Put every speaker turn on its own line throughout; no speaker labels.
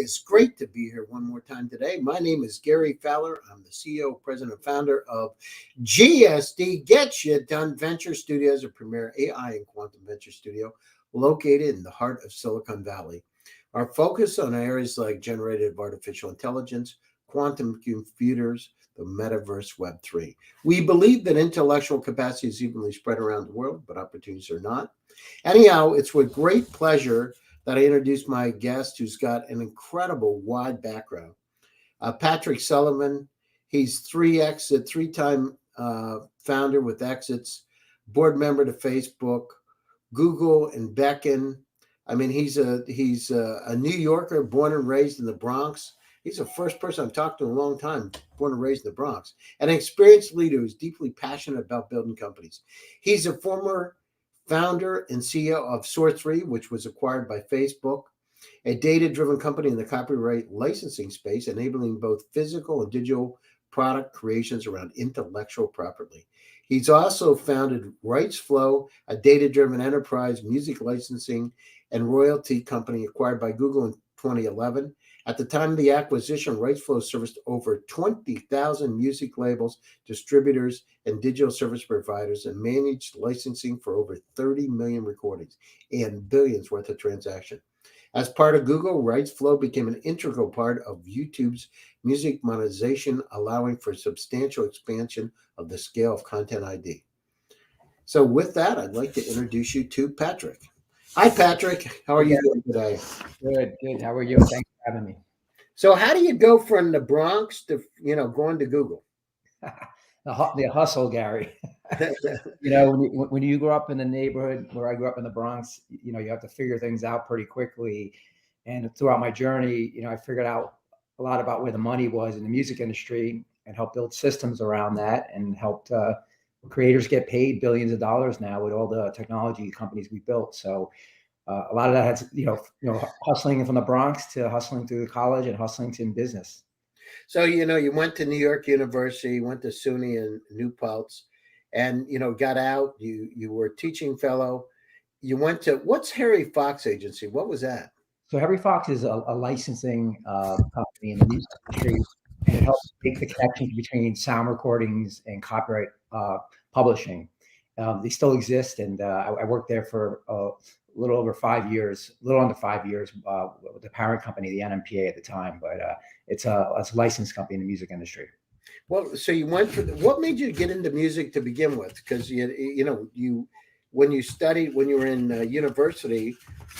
It's great to be here one more time today. My name is Gary Fowler. I'm the CEO, president, and founder of GSD Get You Done Venture Studios, a premier AI and quantum venture studio located in the heart of Silicon Valley. Our focus on areas like generative artificial intelligence, quantum computers, the metaverse, Web3. We believe that intellectual capacity is evenly spread around the world, but opportunities are not. Anyhow, it's with great pleasure that I introduce my guest who's got an incredible wide background. Patrick Sullivan, he's three-time founder with exits, board member to Facebook, Google, and Beckon. I mean, he's a New Yorker, born and raised in the Bronx. He's the first person I've talked to in a long time, born and raised in the Bronx. An experienced leader who's deeply passionate about building companies. He's a former founder and CEO of Source3, which was acquired by Facebook, a data-driven company in the copyright licensing space, enabling both physical and digital product creations around intellectual property. He's also founded RightsFlow, a data-driven enterprise music licensing and royalty company acquired by Google in 2011. At the time of the acquisition, RightsFlow serviced over 20,000 music labels, distributors, and digital service providers and managed licensing for over 30 million recordings and billions worth of transactions. As part of Google, RightsFlow became an integral part of YouTube's music monetization, allowing for substantial expansion of the scale of Content ID. So with that, I'd like to introduce you to Patrick. Hi, Patrick. How are you doing today?
Good, good. How are you? Thanks for having me.
So how do you go from the Bronx to, going to Google?
The hustle, Gary. When you grow up in the neighborhood where I grew up in the Bronx, you have to figure things out pretty quickly. And throughout my journey, I figured out a lot about where the money was in the music industry and helped build systems around that and helped creators get paid billions of dollars now with all the technology companies we built. So a lot of that has, hustling from the Bronx to hustling through college and hustling to in business.
So, you went to New York University, went to SUNY and New Paltz, and, got out. You were a teaching fellow. You went to, what's Harry Fox Agency? What was that?
So Harry Fox is a licensing company in the music industry, and it helps make the connections between sound recordings and copyright publishing. They still exist, and I worked there for a little over 5 years, a little under 5 years with the parent company, the NMPA at the time, but it's a licensed company in the music industry.
Well, so you went for what made you get into music to begin with? Because when you studied, when you were in university,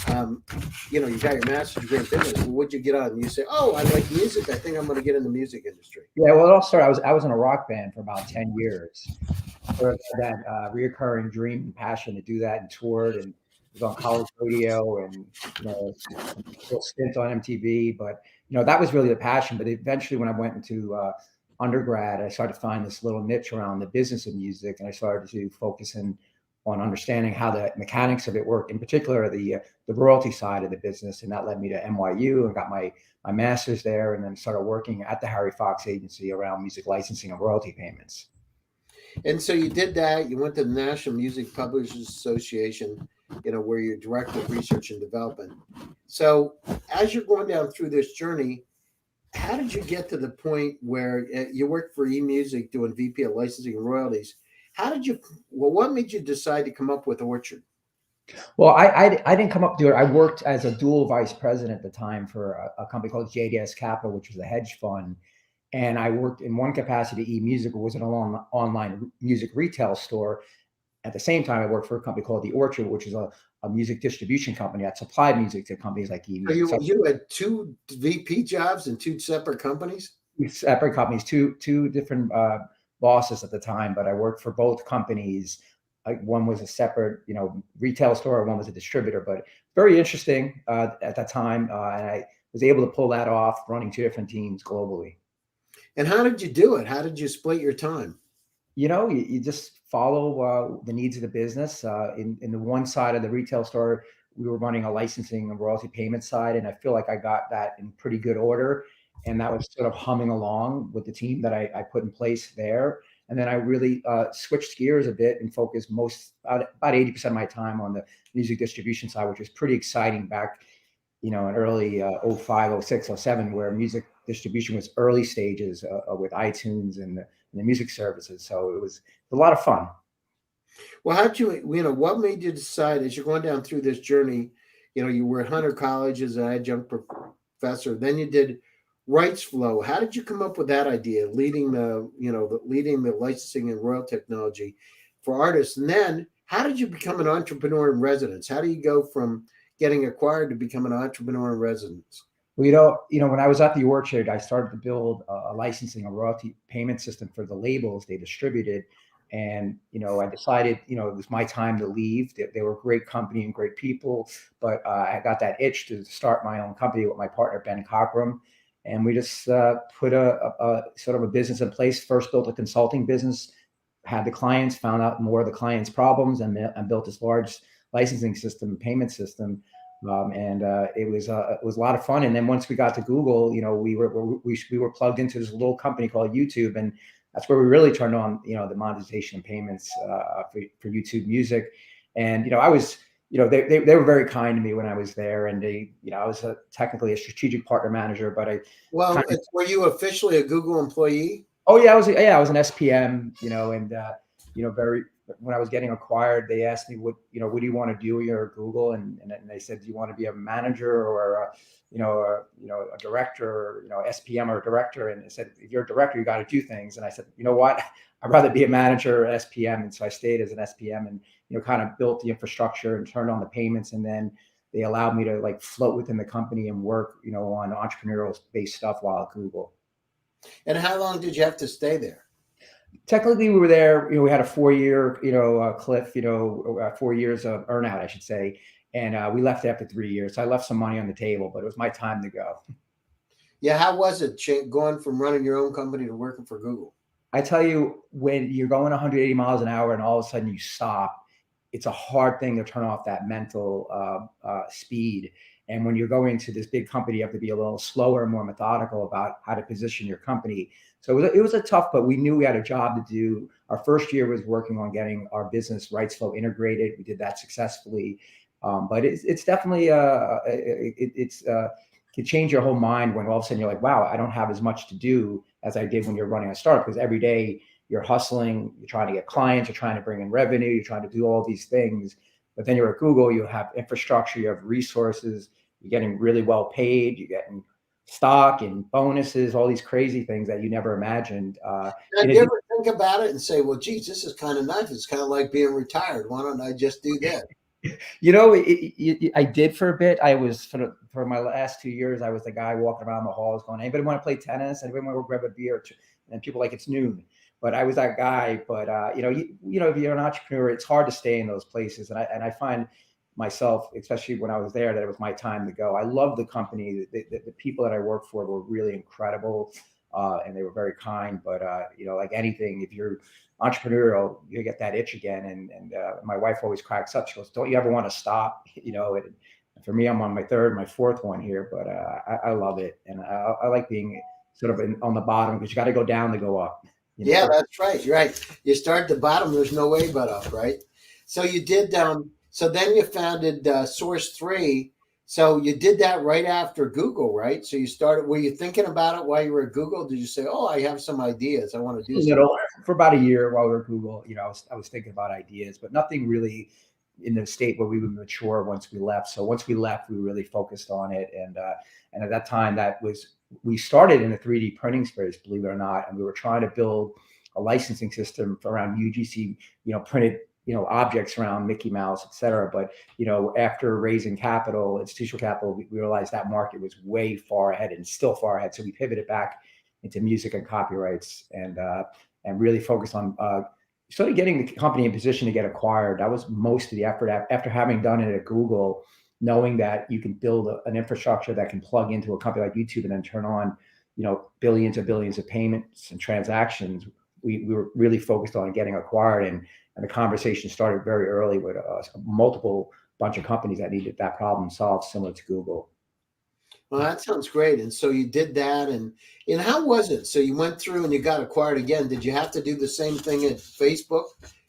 you got your master's degree in business. What'd you get on? You say, "Oh, I like music. I think I'm going to get in the music industry."
Yeah, well, it all started. I was in a rock band for about 10 years. Sort of had that reoccurring dream and passion to do that, and toured and was on college radio and a little stint on MTV. But that was really the passion. But eventually, when I went into undergrad, I started to find this little niche around the business of music, and I started to focus on understanding how the mechanics of it work, in particular the royalty side of the business. And that led me to NYU and got my master's there, and then started working at the Harry Fox Agency around music licensing and royalty payments.
And so you did that. You went to the National Music Publishers Association, where you're director of research and development. So as you're going down through this journey, how did you get to the point where you worked for eMusic doing VP of licensing and royalties? What made you decide to come up with Orchard?
Well, I didn't come up to it. I worked as a dual vice president at the time for a company called JDS Capital, which was a hedge fund. And I worked in one capacity, eMusic, was an online music retail store. At the same time, I worked for a company called The Orchard, which is a music distribution company that supplied music to companies like eMusic.
So you had two VP jobs in two separate companies?
Separate companies, two different bosses at the time, but I worked for both companies. One was a separate, retail store, one was a distributor, but very interesting at that time. And I was able to pull that off running two different teams globally.
And how did you do it? How did you split your time?
You just follow the needs of the business. In the one side of the retail store, we were running a licensing and royalty payment side, and I feel like I got that in pretty good order. And that was sort of humming along with the team that I put in place there. And then I really switched gears a bit and focused about 80% of my time on the music distribution side, which was pretty exciting back in early 05, 06, 07, where music distribution was early stages with iTunes and the music services. So it was a lot of fun.
Well, how'd what made you decide as you're going down through this journey? You were at Hunter College as an adjunct professor. Then you did Rights Flow. How did you come up with that idea, leading leading the licensing and royal technology for artists? And then how did you become an entrepreneur in residence? How do you go from getting acquired to become an entrepreneur in residence?
Well, when I was at the orchard, I started to build a licensing, a royalty payment system for the labels they distributed. And, I decided, it was my time to leave. They were a great company and great people, but I got that itch to start my own company with my partner, Ben Cockrum. And we just put a sort of a business in place, first built a consulting business, had the clients, found out more of the clients' problems, and built this large licensing system, payment system. It was a lot of fun. And then once we got to Google, we were plugged into this little company called YouTube, and that's where we really turned on the monetization and payments for YouTube Music. And I was they were very kind to me when I was there, and I was technically a strategic partner manager, but
were you officially a Google employee?
Oh yeah, I was an SPM, and very when I was getting acquired, they asked me what do you want to do here at Google, and they said, do you want to be a manager or a director, or SPM or a director? And they said, if you're a director, you got to do things. And I said, you know what, I'd rather be a manager or SPM. And so I stayed as an SPM and kind of built the infrastructure and turned on the payments, and then they allowed me to float within the company and work on entrepreneurial based stuff while at Google.
And how long did you have to stay there?
Technically, we were there. We had a 4-year, cliff. 4 years of earnout, I should say, and we left after 3 years. So I left some money on the table, but it was my time to go.
Yeah, how was it going from running your own company to working for Google?
I tell you, when you're going 180 miles an hour and all of a sudden you stop, it's a hard thing to turn off that mental speed. And when you're going to this big company, you have to be a little slower and more methodical about how to position your company. So it was a tough, but we knew we had a job to do. Our first year was working on getting our business Rights Flow integrated. We did that successfully. But it's definitely can change your whole mind when all of a sudden you're like, wow, I don't have as much to do as I did when you're running a startup, because every day you're hustling, you're trying to get clients, you're trying to bring in revenue, you're trying to do all these things. But then you're at Google, you have infrastructure, you have resources, you're getting really well paid, you're getting stock and bonuses, all these crazy things that you never imagined.
Did you ever think about it and say, well, geez, this is kind of nice. It's kind of like being retired. Why don't I just do that?
I did for a bit. I was for my last 2 years, I was the guy walking around the halls going, anybody want to play tennis? Anybody want to grab a beer? And people like, it's noon. But I was that guy. But if you're an entrepreneur, it's hard to stay in those places. And I find myself, especially when I was there, that it was my time to go. I love the company. The people that I worked for were really incredible, and they were very kind. But like anything, if you're entrepreneurial, you get that itch again. And my wife always cracks up. She goes, "Don't you ever want to stop?" And for me, I'm on my third, my fourth one here, but I love it, and I like being sort of on the bottom, because you got to go down to go up.
Yeah, that's right. You're right. You start at the bottom. There's no way but up, right? So you did. So then you founded Source 3. So you did that right after Google, right? So you started. Were you thinking about it while you were at Google? Did you say, "Oh, I have some ideas. I want to do something"?
For about a year while we were at Google, I was thinking about ideas, but nothing really in the state where we would mature once we left. So once we left, we really focused on it, and at that time, we started in the 3D printing space, believe it or not, and we were trying to build a licensing system around UGC, printed objects around Mickey Mouse, et cetera. But, after raising capital, institutional capital, we realized that market was way far ahead and still far ahead. So we pivoted back into music and copyrights and really focused on sort of getting the company in position to get acquired. That was most of the effort after having done it at Google, knowing that you can build an infrastructure that can plug into a company like YouTube and then turn on, billions and billions of payments and transactions. We were really focused on getting acquired, and the conversation started very early with multiple bunch of companies that needed that problem solved, similar to Google.
Well, that sounds great. And so you did that, and how was it? So you went through and you got acquired again. Did you have to do the same thing at Facebook?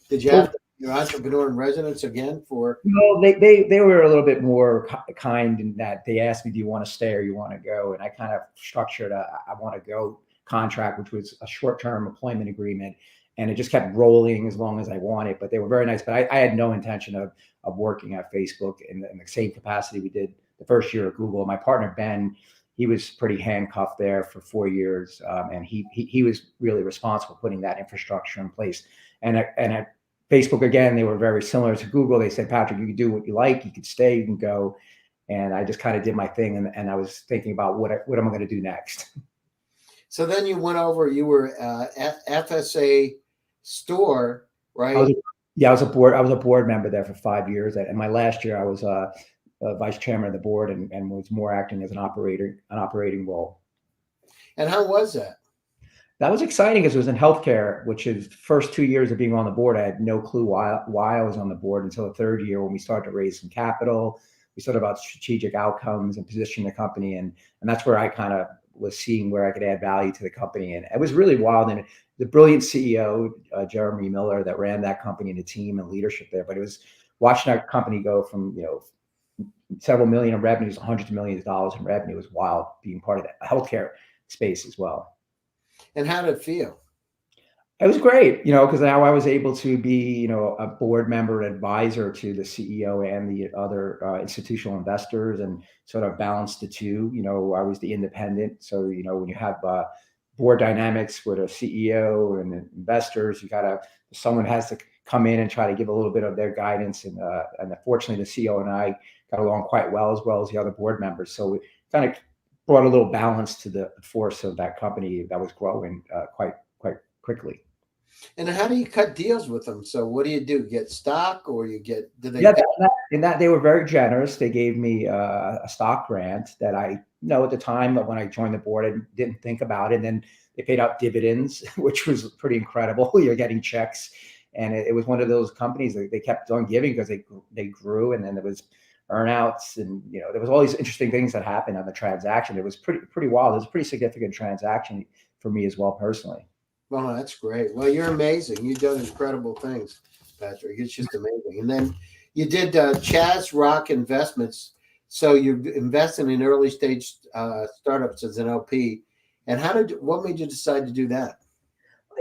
Did you have to your entrepreneur in residence again for.
No, they were a little bit more kind in that they asked me, "Do you want to stay or you want to go?" And I kind of structured a "I want to go" contract, which was a short-term employment agreement, and it just kept rolling as long as I wanted. But they were very nice. But I had no intention of working at Facebook in the same capacity we did the first year at Google. My partner Ben, he was pretty handcuffed there for 4 years, and he was really responsible for putting that infrastructure in place. And at Facebook, again, they were very similar to Google. They said, Patrick, you can do what you like. You can stay, you can go. And I just kind of did my thing. And I was thinking about what am I going to do next?
So then you went over, you were at FSA store, right?
I was a board member there for 5 years. And my last year, I was a vice chairman of the board and was more acting as an operating role.
And how was that?
That was exciting because it was in healthcare, which is the first 2 years of being on the board. I had no clue why I was on the board until the third year when we started to raise some capital. We started about strategic outcomes and position the company. And that's where I kind of was seeing where I could add value to the company. And it was really wild. And the brilliant CEO, Jeremy Miller, that ran that company and the team and leadership there. But it was watching that company go from, several million in revenues, hundreds of millions of dollars in revenue was wild, being part of the healthcare space as well.
And how did it feel?
It was great, because now I was able to be, a board member, advisor to the CEO and the other institutional investors, and sort of balance the two. I was the independent. So, when you have board dynamics with a CEO and investors, someone has to come in and try to give a little bit of their guidance. And fortunately, the CEO and I got along quite well as the other board members. So we kind of brought a little balance to the force of that company that was growing quite quickly.
And how do you cut deals with them? So what do? Get stock, or do they?
Yeah, in that they were very generous. They gave me a stock grant that I at the time when I joined the board, I didn't think about it. And then they paid out dividends, which was pretty incredible. You're getting checks, and it was one of those companies that they kept on giving because they grew, and then there was earnouts, and there was all these interesting things that happened on the transaction. It was pretty wild. It was a pretty significant transaction for me as well personally.
Well, that's great. Well, you're amazing. You've done incredible things, Patrick. It's just amazing. And then you did Chaz Rock Investments. So you invested in early stage startups as an LP. And what made you decide to do that?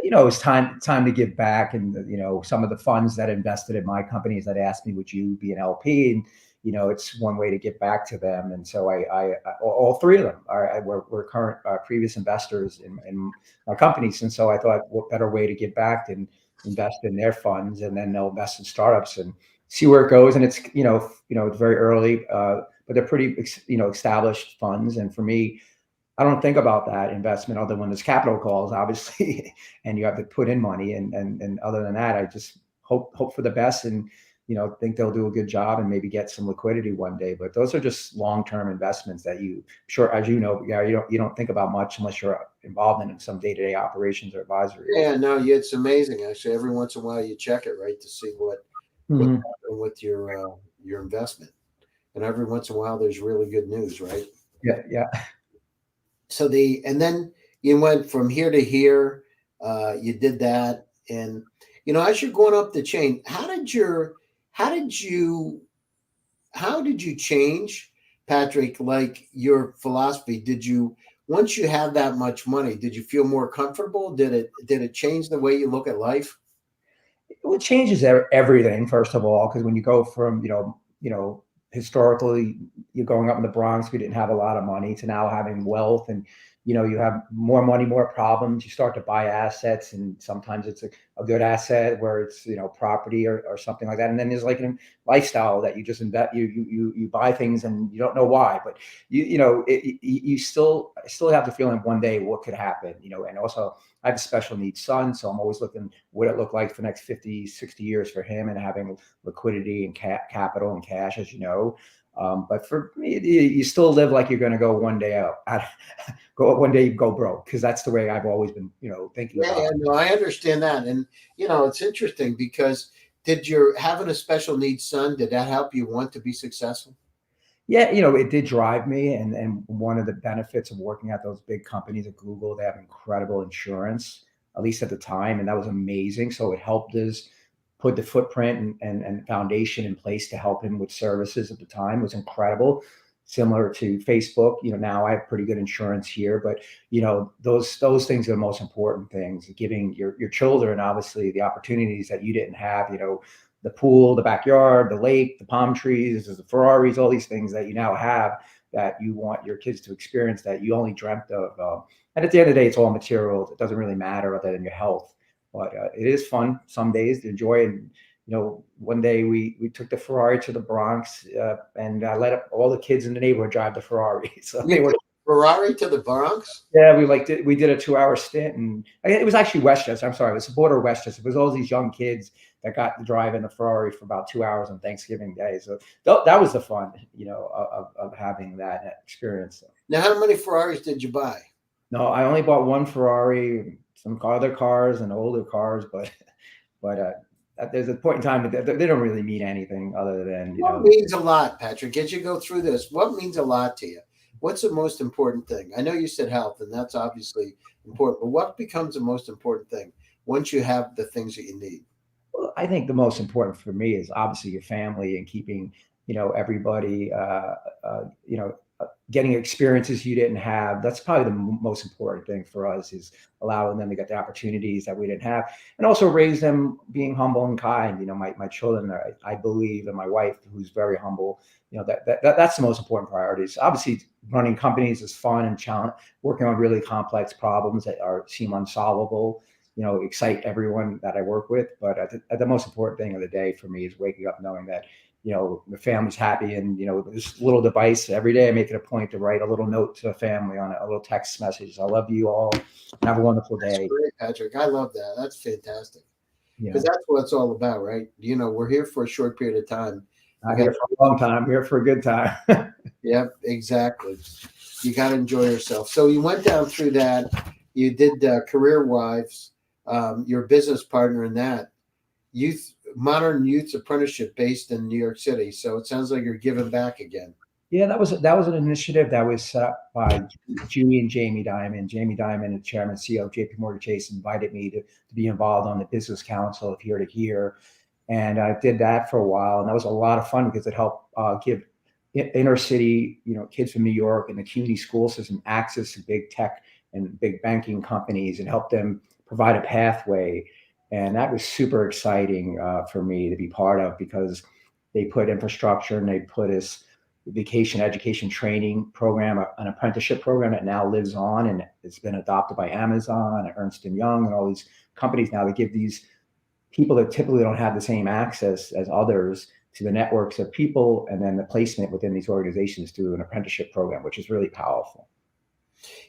It was time to give back. And, some of the funds that invested in my companies that asked me, would you be an LP? And, it's one way to get back to them. And so I all three of them were current previous investors in my companies. And so I thought, what better way to give back than invest in their funds, and then they'll invest in startups and see where it goes. And it's, it's very early, but they're pretty, established funds. And for me, I don't think about that investment other than there's capital calls, obviously, and you have to put in money. And other than that, I just hope for the best, and think they'll do a good job and maybe get some liquidity one day. But those are just long-term investments that as you don't think about much unless you're involved in some day-to-day operations or advisory.
Yeah, no, it's amazing. Actually, every once in a while you check it, right, to see what's happening with your investment. And every once in a while there's really good news, right?
Yeah.
So and then you went from here to here. You did that, and as you're going up the chain, how did you change, Patrick? Like your philosophy? Once you have that much money, did you feel more comfortable? Did it change the way you look at life?
It changes everything, first of all, because when you go from historically, you're going up in the Bronx, we didn't have a lot of money, to now having wealth, and you have more money, more problems. You start to buy assets, and sometimes it's a good asset where it's property or something like that. And then there's like a lifestyle that you just invest. You buy things and you don't know why, but you still have the feeling one day what could happen. And also I have a special needs son, so I'm always looking what it looked like for the next 50, 60 years for him, and having liquidity and capital and cash, as you know. But for me, you still live like you're going to go one day one day you go broke, because that's the way I've always been, thinking about.
Yeah, no, I understand that. And, it's interesting because having a special needs son, did that help you want to be successful?
Yeah, it did drive me. And one of the benefits of working at those big companies at Google, they have incredible insurance, at least at the time. And that was amazing. So it helped us put the footprint and foundation in place to help him with services at the time was incredible. Similar to Facebook, now I have pretty good insurance here, but those things are the most important things. Giving your children obviously the opportunities that you didn't have. The pool, the backyard, the lake, the palm trees, the Ferraris, all these things that you now have that you want your kids to experience that you only dreamt of. And at the end of the day, it's all material. It doesn't really matter other than your health. But it is fun some days to enjoy. And one day we took the Ferrari to the Bronx, and I let all the kids in the neighborhood drive the Ferrari. So they were
Ferrari to the Bronx.
Yeah, we did a 2-hour stint, and it was actually Westchester. I'm sorry, it was the border of Westchester. It was all these young kids that got to drive in the Ferrari for about 2 hours on Thanksgiving Day. So that was the fun, of having that experience.
Now, how many Ferraris did you buy?
No, I only bought one Ferrari, some other cars and older cars, but there's a point in time that they don't really mean anything other than
What means a lot, Patrick? As you go through this, what means a lot to you? What's the most important thing? I know you said health, and that's obviously important, but what becomes the most important thing once you have the things that you need?
Well, I think the most important for me is obviously your family and keeping, everybody, getting experiences you didn't have. That's probably the most important thing for us, is allowing them to get the opportunities that we didn't have, and also raise them being humble and kind. My children, I believe, and my wife, who's very humble, that's the most important priorities. Obviously, running companies is fun and challenge, working on really complex problems that seem unsolvable, excite everyone that I work with. But the most important thing of the day for me is waking up knowing that the family's happy. And this little device, every day I make it a point to write a little note to the family on a little text message. I love you all. Have a wonderful day.
That's great, Patrick. I love that. That's fantastic. Because that's what it's all about, right? We're here for a short period of time.
I'm here for a long time. I'm here for a good time.
Yep, exactly. You got to enjoy yourself. So you went down through that. You did Career Wives. Your business partner in that modern youth apprenticeship based in New York City. So it sounds like you're giving back again.
Yeah, that was an initiative that was set up by Julie and Jamie Dimon. Jamie Dimon, the chairman and CEO of JP Morgan Chase, invited me to be involved on the business council of Here to Here. And I did that for a while. And that was a lot of fun because it helped give inner city, kids from New York and the community school system access to big tech and big banking companies, and help them provide a pathway. And that was super exciting for me to be part of, because they put infrastructure and they put this vacation education training program, an apprenticeship program that now lives on, and it's been adopted by Amazon and Ernst & Young and all these companies now, to give these people that typically don't have the same access as others to the networks of people, and then the placement within these organizations through an apprenticeship program, which is really powerful.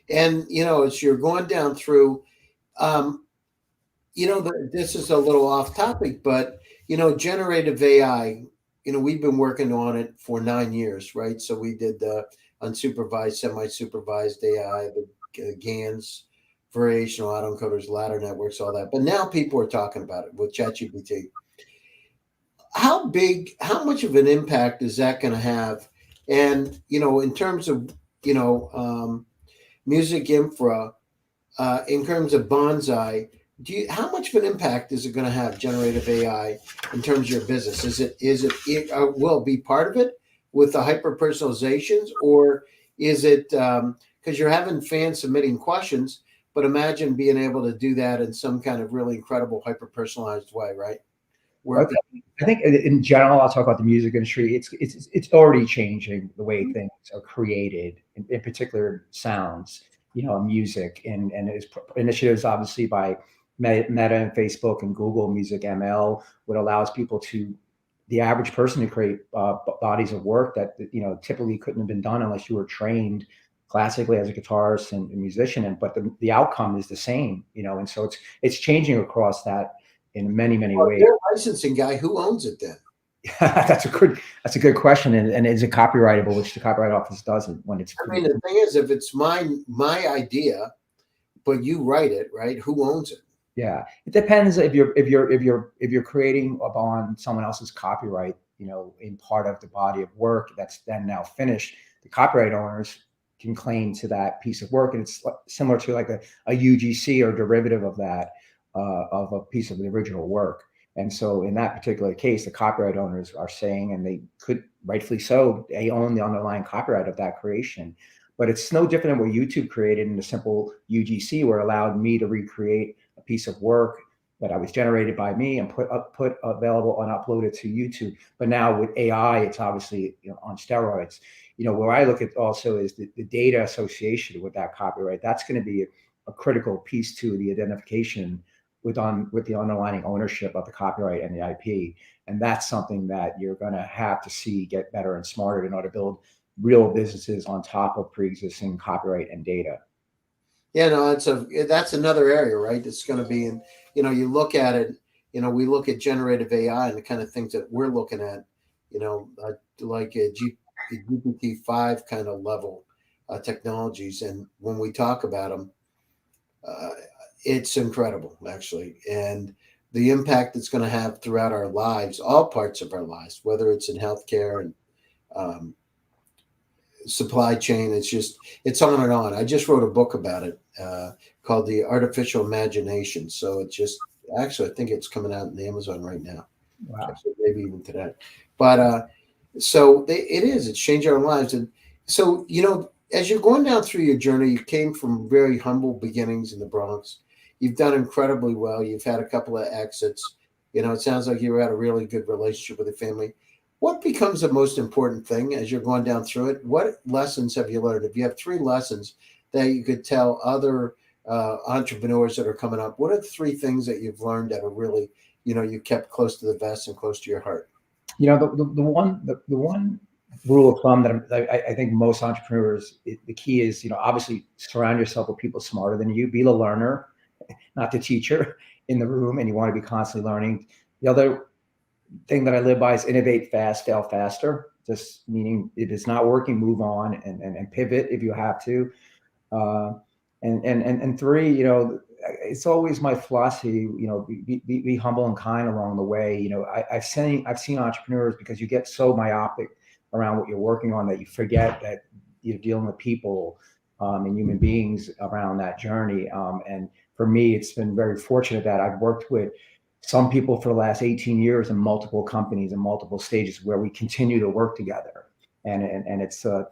And, as you're going down through, this is a little off topic, but, generative AI, we've been working on it for 9 years, right? So we did the unsupervised, semi-supervised AI, the GANs, variational autoencoders, ladder networks, all that. But now people are talking about it with ChatGPT. How much of an impact is that going to have? And, in terms of, music infra, in terms of Bonsai, how much of an impact is it going to have, generative AI, in terms of your business? Will it be part of it with the hyper personalizations, or is it because you're having fans submitting questions, but imagine being able to do that in some kind of really incredible hyper personalized way, right?
I think in general, I'll talk about the music industry. It's already changing the way things are created, in particular sounds, music, and there's initiatives obviously by Meta and Facebook and Google Music ML, what allows people the average person, to create bodies of work that typically couldn't have been done unless you were trained classically as a guitarist and musician. But the outcome is the same, and so it's changing across that in many ways.
Their licensing guy, who owns it then?
That's a good question, and is it copyrightable, which the Copyright Office doesn't when it's.
I mean, the thing is, if it's my idea, but you write it, right? Who owns it?
Yeah, it depends if you're creating upon someone else's copyright, in part of the body of work that's then now finished. The copyright owners can claim to that piece of work, and it's similar to like a UGC or derivative of that, of a piece of the original work. And so in that particular case, the copyright owners are saying, and they could rightfully so, they own the underlying copyright of that creation. But it's no different than what YouTube created in a simple UGC, where it allowed me to recreate a piece of work that was generated by me and put available and uploaded to YouTube. But now with AI, it's obviously, on steroids. Where I look at also is the data associated with that copyright. That's going to be a critical piece to the identification with the underlying ownership of the copyright and the IP. And that's something that you're going to have to see get better and smarter in order to build real businesses on top of pre-existing copyright and data.
Yeah, no, that's another area, right? It's going to be in, you look at it, we look at generative AI and the kind of things that we're looking at, like a GPT-5 kind of level technologies. And when we talk about them, it's incredible, actually. And the impact it's going to have throughout our lives, all parts of our lives, whether it's in healthcare and supply chain, it's on and on. I just wrote a book about it called The Artificial Imagination. So actually, I think it's coming out in Amazon right now.
Wow.
So maybe even today. But it's changing our lives. And so, as you're going down through your journey, you came from very humble beginnings in the Bronx. You've done incredibly well. You've had a couple of exits. It sounds like you had a really good relationship with the family. What becomes the most important thing as you're going down through it? What lessons have you learned? If you have 3 lessons that you could tell other entrepreneurs that are coming up, what are the 3 things that you've learned that are really, you kept close to the vest and close to your heart?
The one rule of thumb that I think most entrepreneurs, the key is, obviously surround yourself with people smarter than you. Be the learner, not the teacher in the room, and you want to be constantly learning. The other thing that I live by is innovate fast, fail faster. Just meaning, if it's not working, move on and pivot if you have to. And 3, it's always my philosophy, be humble and kind along the way. I've seen entrepreneurs, because you get so myopic around what you're working on that you forget that you're dealing with people and human beings around that journey. And for me, it's been very fortunate that I've worked with some people for the last 18 years in multiple companies and multiple stages where we continue to work together. And it's a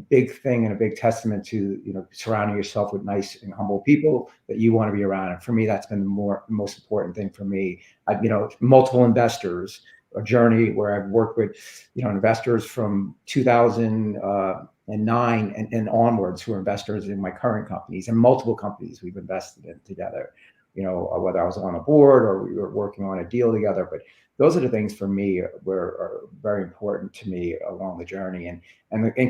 big thing and a big testament to, surrounding yourself with nice and humble people that you want to be around. And for me, that's been the most important thing for me. I've, multiple investors, a journey where I've worked with, investors from 2009 and onwards who are investors in my current companies, and multiple companies we've invested in together. Whether I was on a board or we were working on a deal together. But those are the things for me are very important to me along the journey, and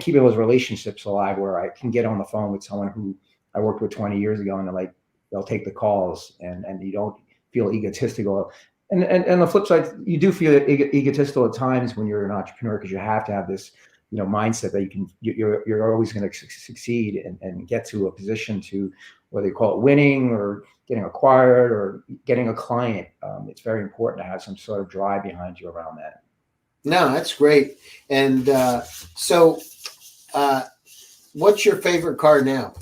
keeping those relationships alive, where I can get on the phone with someone who I worked with 20 years ago, and they'll take the calls, and you don't feel egotistical. And the flip side, you do feel egotistical at times when you're an entrepreneur, because you have to have this mindset that you're always going to succeed and get to a position to, whether you call it winning or getting acquired or getting a client. It's very important to have some sort of drive behind you around that.
No, that's great. And what's your favorite car now?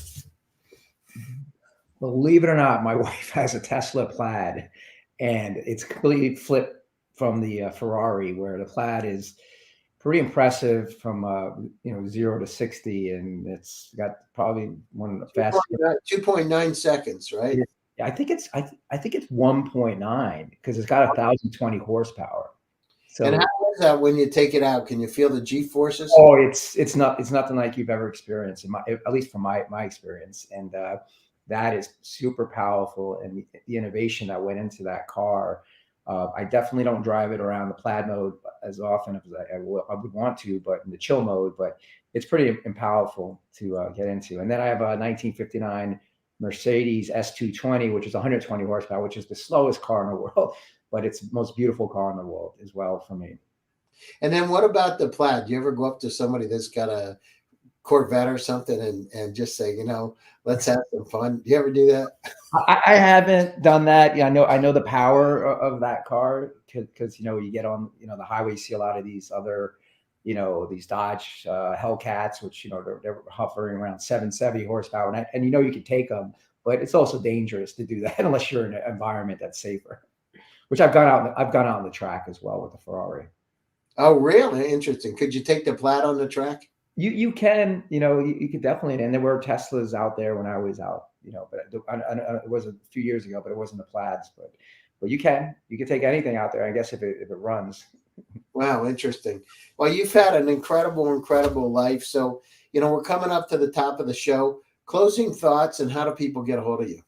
Believe it or not, my wife has a Tesla Plaid, and it's completely flipped from the Ferrari, where the Plaid is pretty impressive from 0 to 60, and it's got probably one of the fastest.
2.9 seconds, right?
Yeah, I think it's 1.9, because it's got 1,020 horsepower. So,
and how is that when you take it out? Can you feel the G forces?
Oh, it's nothing like you've ever experienced, at least from my experience, and that is super powerful. And the innovation that went into that car. I definitely don't drive it around the Plaid mode as often as I would want to, but in the chill mode. But it's pretty powerful to get into. And then I have a 1959 Mercedes S220, which is 120 horsepower, which is the slowest car in the world, but it's the most beautiful car in the world as well for me.
And then what about the Plaid? Do you ever go up to somebody that's got a Corvette or something and just say, let's have some fun? Do you ever do that?
I haven't done that. Yeah, I know the power of that car, because you get on the highway, you see a lot of these other these Dodge Hellcats, which they're hovering around 770 horsepower, and you can take them, but it's also dangerous to do that unless you're in an environment that's safer. which I've gone out. I've gone out on the track as well with the Ferrari.
Oh, really? Interesting. Could you take the Plaid on the track?
You can, you could definitely, and there were Teslas out there when I was out, but it was a few years ago, but it wasn't the Plaids, but you can take anything out there, I guess, if it runs.
Wow, interesting. Well, you've had an incredible life. So, we're coming up to the top of the show. Closing thoughts, and how do people get a hold of you?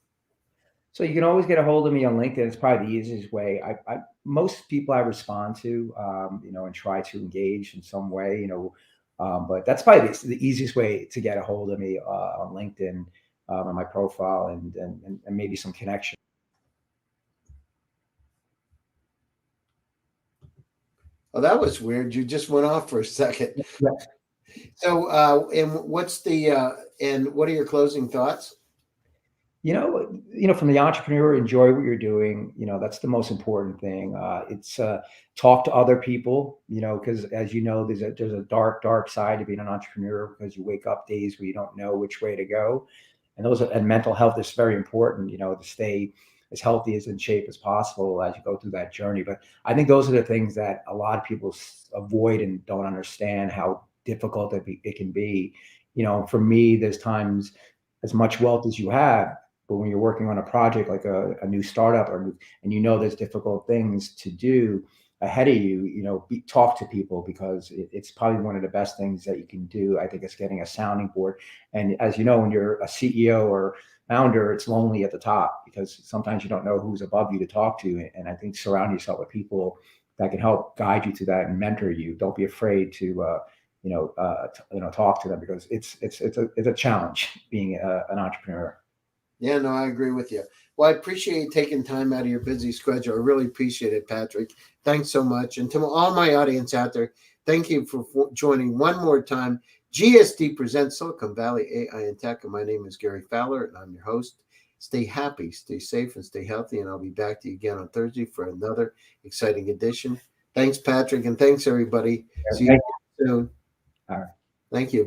So you can always get a hold of me on LinkedIn. It's probably the easiest way. Most people I respond to, and try to engage in some way, but that's probably the easiest way to get a hold of me on LinkedIn, on my profile, and maybe some connection.
Oh, that was weird. You just went off for a second.
Yeah.
So, and what are your closing thoughts?
From the entrepreneur, enjoy what you're doing. That's the most important thing. It's talk to other people. Because as you know, there's a dark side to being an entrepreneur, because you wake up days where you don't know which way to go, and mental health is very important. To stay as healthy as in shape as possible as you go through that journey. But I think those are the things that a lot of people avoid and don't understand how difficult it can be. For me, there's times, as much wealth as you have, but when you're working on a project like a new startup, and there's difficult things to do ahead of you, talk to people, because it's probably one of the best things that you can do. I think it's getting a sounding board. And as you know, when you're a CEO or founder, it's lonely at the top, because sometimes you don't know who's above you to talk to. And I think surround yourself with people that can help guide you to that and mentor you. Don't be afraid to talk to them, because it's a challenge being an entrepreneur.
Yeah, no, I agree with you. Well, I appreciate you taking time out of your busy schedule. I really appreciate it, Patrick. Thanks so much. And to all my audience out there, thank you for joining one more time. GSD presents Silicon Valley AI and Tech. And my name is Gary Fowler, and I'm your host. Stay happy, stay safe, and stay healthy. And I'll be back to you again on Thursday for another exciting edition. Thanks, Patrick, and thanks, everybody. See you soon.
All right.
Thank you.